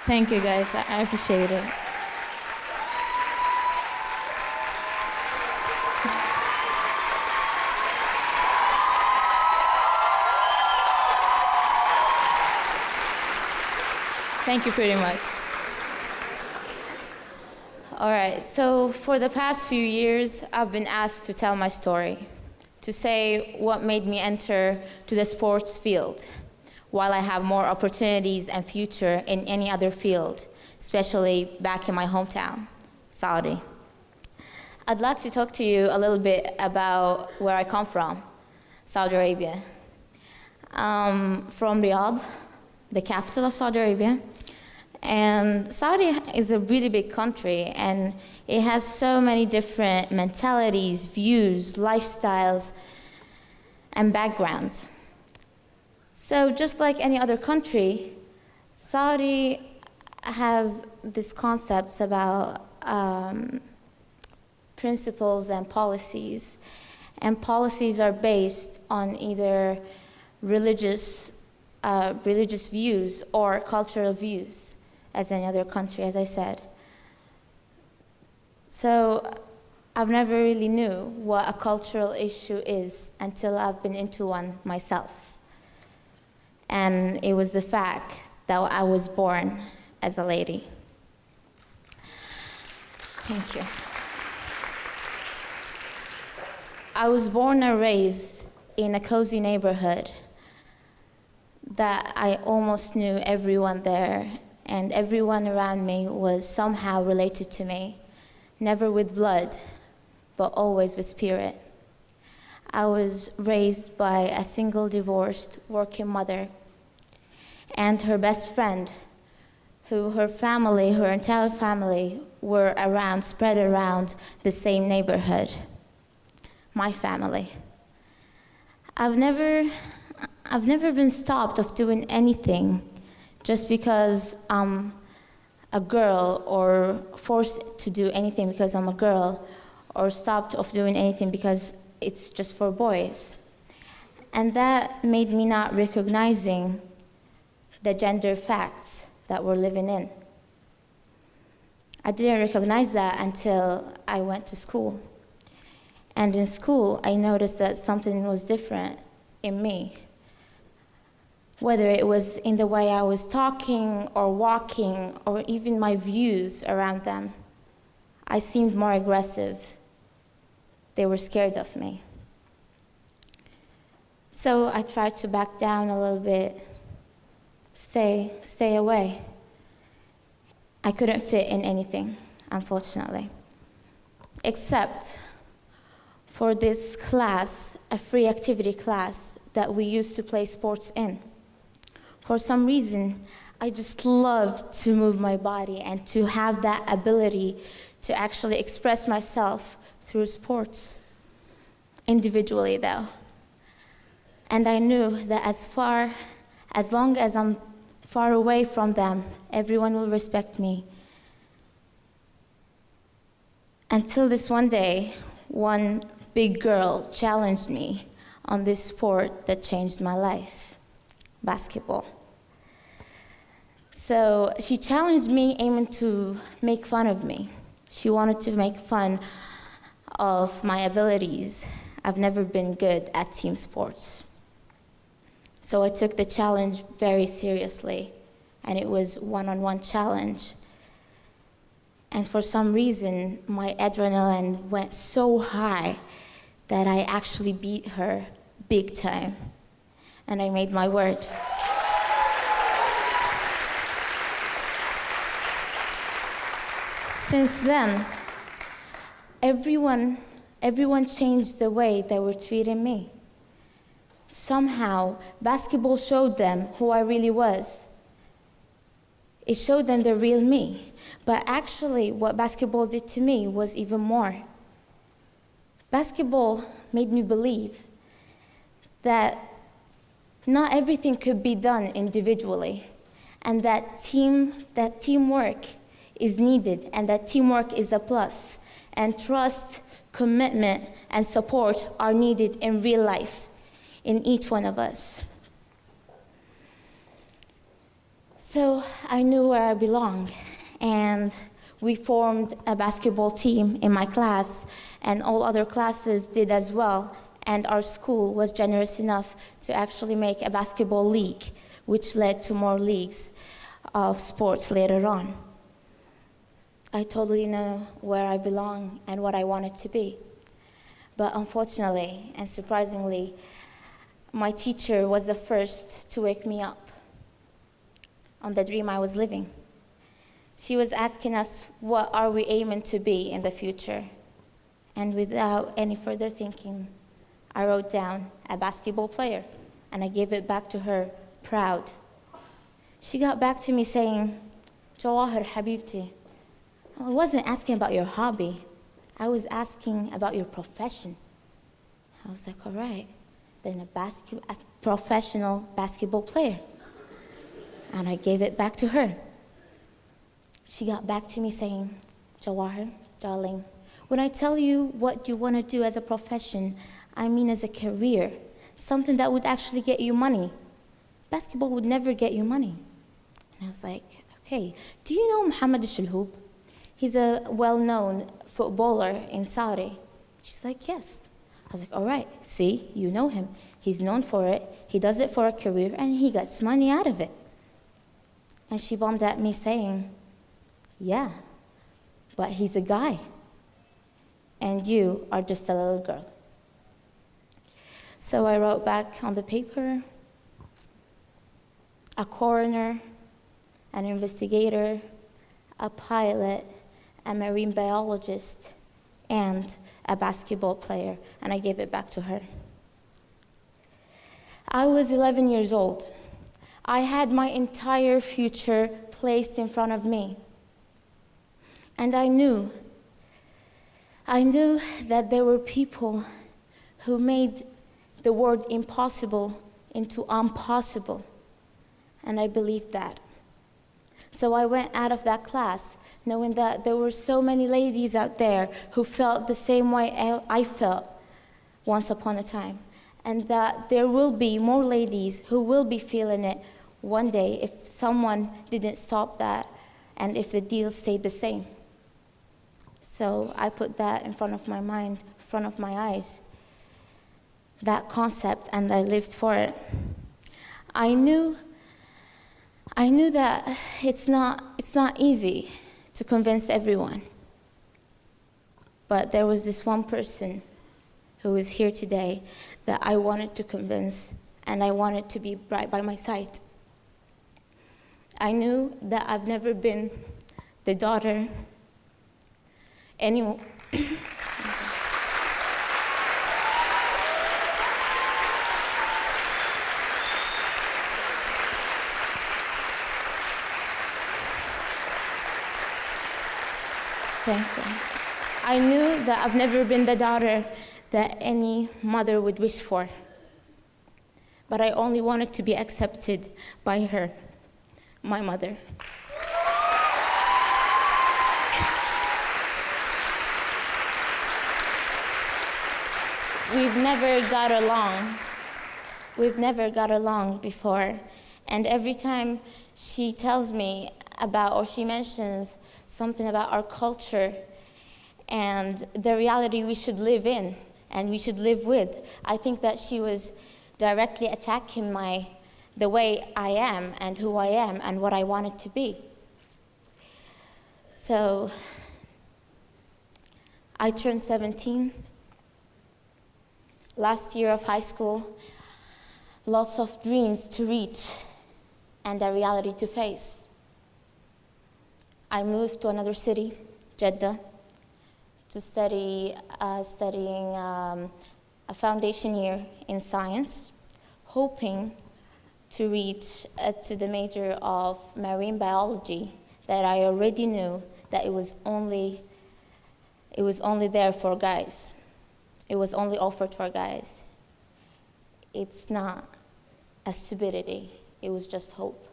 Thank you, guys. I appreciate it. Thank you pretty much. All right, so for the past few years, I've been asked to tell my story, to say what made me enter to the sports field, while I have more opportunities and future in any other field, especially back in my hometown, Saudi. I'd like to talk to you a little bit about where I come from, Saudi Arabia. From Riyadh, the capital of Saudi Arabia. And Saudi is a really big country, and it has so many different mentalities, views, lifestyles, and backgrounds. So just like any other country, Saudi has these concepts about principles and policies. And policies are based on either religious views or cultural views, as any other country, as I said. So I've never really knew what a cultural issue is until I've been into one myself. And it was the fact that I was born as a lady. Thank you. I was born and raised in a cozy neighborhood that I almost knew everyone there, and everyone around me was somehow related to me, never with blood, but always with spirit. I was raised by a single divorced working mother and her best friend, who her entire family were spread around the same neighborhood, my family. I've never been stopped of doing anything just because I'm a girl, or forced to do anything because I'm a girl, or stopped of doing anything because it's just for boys. And that made me not recognizing the gender facts that we're living in. I didn't recognize that until I went to school. And in school, I noticed that something was different in me. Whether it was in the way I was talking or walking, or even my views around them, I seemed more aggressive. They were scared of me. So I tried to back down a little bit, stay away. I couldn't fit in anything, unfortunately, except for this class, a free activity class that we used to play sports in. For some reason, I just loved to move my body and to have that ability to actually express myself through sports, individually though. And I knew that as long as I'm far away from them, everyone will respect me. Until this one day, one big girl challenged me on this sport that changed my life, basketball. So she challenged me, aiming to make fun of me. She wanted to make fun of my abilities. I've never been good at team sports. So I took the challenge very seriously, and it was one-on-one challenge. And for some reason, my adrenaline went so high that I actually beat her big time. And I made my word. Since then, everyone changed the way they were treating me. Somehow, basketball showed them who I really was. It showed them the real me. But actually, what basketball did to me was even more. Basketball made me believe that not everything could be done individually, and that teamwork is needed, and that teamwork is a plus, and trust, commitment, and support are needed in real life, in each one of us. So I knew where I belonged, and we formed a basketball team in my class, and all other classes did as well, and our school was generous enough to actually make a basketball league, which led to more leagues of sports later on. I totally know where I belong and what I wanted to be. But unfortunately and surprisingly, my teacher was the first to wake me up on the dream I was living. She was asking us, what are we aiming to be in the future? And without any further thinking, I wrote down a basketball player, and I gave it back to her, proud. She got back to me saying, Jawaher Habibti, I wasn't asking about your hobby. I was asking about your profession. I was like, all right, then a professional basketball player. And I gave it back to her. She got back to me saying, Jawaher, darling, when I tell you what you want to do as a profession, I mean as a career, something that would actually get you money. Basketball would never get you money. And I was like, okay, do you know Muhammad Al-Shalhoub? He's a well-known footballer in Saudi. She's like, yes. I was like, all right, see, you know him. He's known for it, he does it for a career, and he gets money out of it. And she bombed at me saying, yeah, but he's a guy, and you are just a little girl. So I wrote back on the paper, a coroner, an investigator, a pilot, a marine biologist, and a basketball player, and I gave it back to her. I was 11 years old. I had my entire future placed in front of me. And I knew that there were people who made the word impossible into impossible, and I believed that. So I went out of that class knowing that there were so many ladies out there who felt the same way I felt once upon a time, and that there will be more ladies who will be feeling it one day if someone didn't stop that and if the deal stayed the same. So I put that in front of my mind, in front of my eyes, that concept, and I lived for it. I knew that it's not easy to convince everyone. But there was this one person who is here today that I wanted to convince, and I wanted to be right by my side. I knew that I've never been the daughter anymore. Thank you. I knew that I've never been the daughter that any mother would wish for, but I only wanted to be accepted by her, my mother. We've never got along before, and every time she tells me about, or she mentions something about our culture and the reality we should live in and we should live with, I think that she was directly attacking the way I am and who I am and what I wanted to be. So I turned 17 last year of high school, lots of dreams to reach and a reality to face. I moved to another city, Jeddah, to studying a foundation year in science, hoping to reach to the major of marine biology that I already knew that it was only there for guys. It was only offered for guys. It's not a stupidity, it was just hope.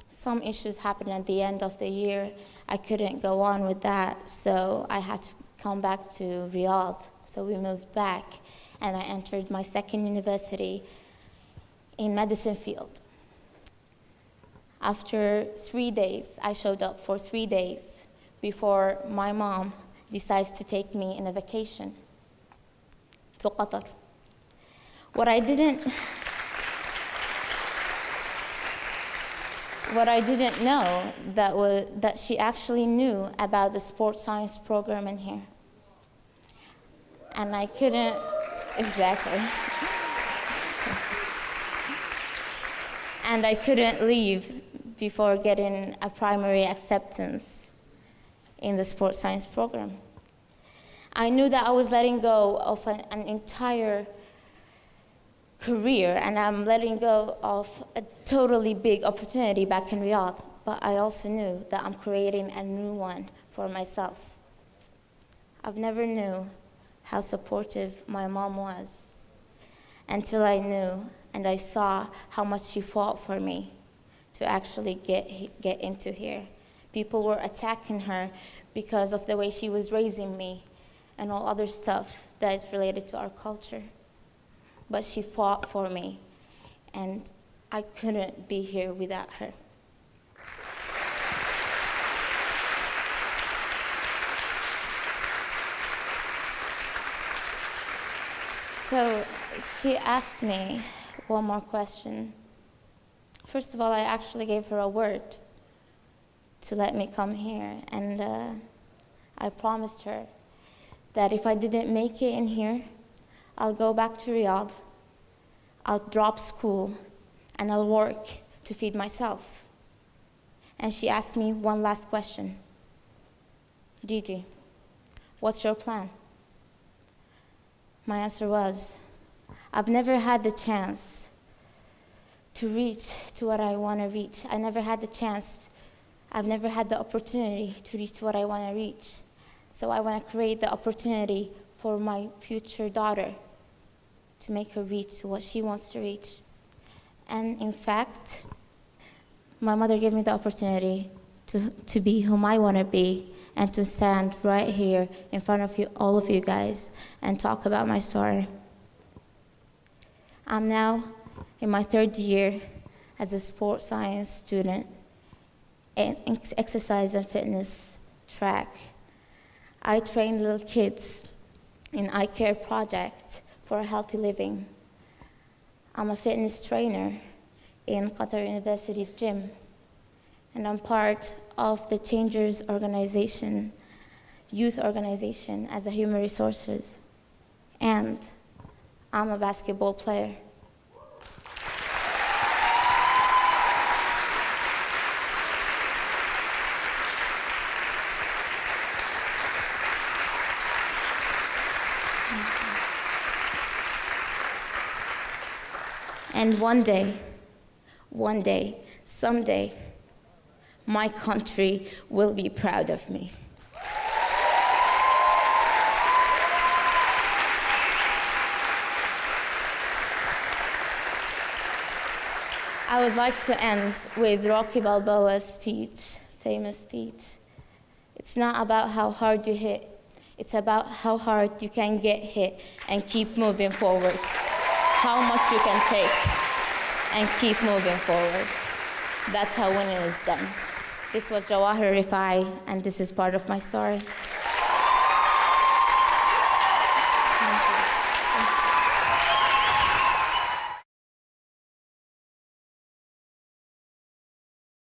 Some issues happened at the end of the year. I couldn't go on with that, so I had to come back to Riyadh. So we moved back, and I entered my second university in medicine field. After 3 days, I showed up for 3 days before my mom decides to take me on a vacation to Qatar. What I didn't know that she actually knew about the sports science program in here. And I couldn't, exactly. And I couldn't leave before getting a primary acceptance in the sports science program. I knew that I was letting go of an entire career, and I'm letting go of a totally big opportunity back in Riyadh, but I also knew that I'm creating a new one for myself. I've never knew how supportive my mom was until I knew and I saw how much she fought for me to actually get into here. People were attacking her because of the way she was raising me and all other stuff that is related to our culture. But she fought for me, and I couldn't be here without her. So she asked me one more question. First of all, I actually gave her a word to let me come here, and I promised her that if I didn't make it in here, I'll go back to Riyadh, I'll drop school, and I'll work to feed myself. And she asked me one last question. Gigi, what's your plan? My answer was, I've never had the chance to reach to what I want to reach. I've never had the opportunity to reach what I want to reach. So I want to create the opportunity for my future daughter to make her reach to what she wants to reach. And in fact, my mother gave me the opportunity to be whom I want to be and to stand right here in front of you, all of you guys, and talk about my story. I'm now in my 3rd year as a sports science student in exercise and fitness track. I train little kids in eye care project for a healthy living. I'm a fitness trainer in Qatar University's gym, and I'm part of the Changers organization, youth organization, as a human resources. And I'm a basketball player. And one day, someday, my country will be proud of me. I would like to end with Rocky Balboa's speech, famous speech. It's not about how hard you hit, it's about how hard you can get hit and keep moving forward. How much you can take and keep moving forward. That's how winning is done. This was Jawaher Al Rufaei, and this is part of my story.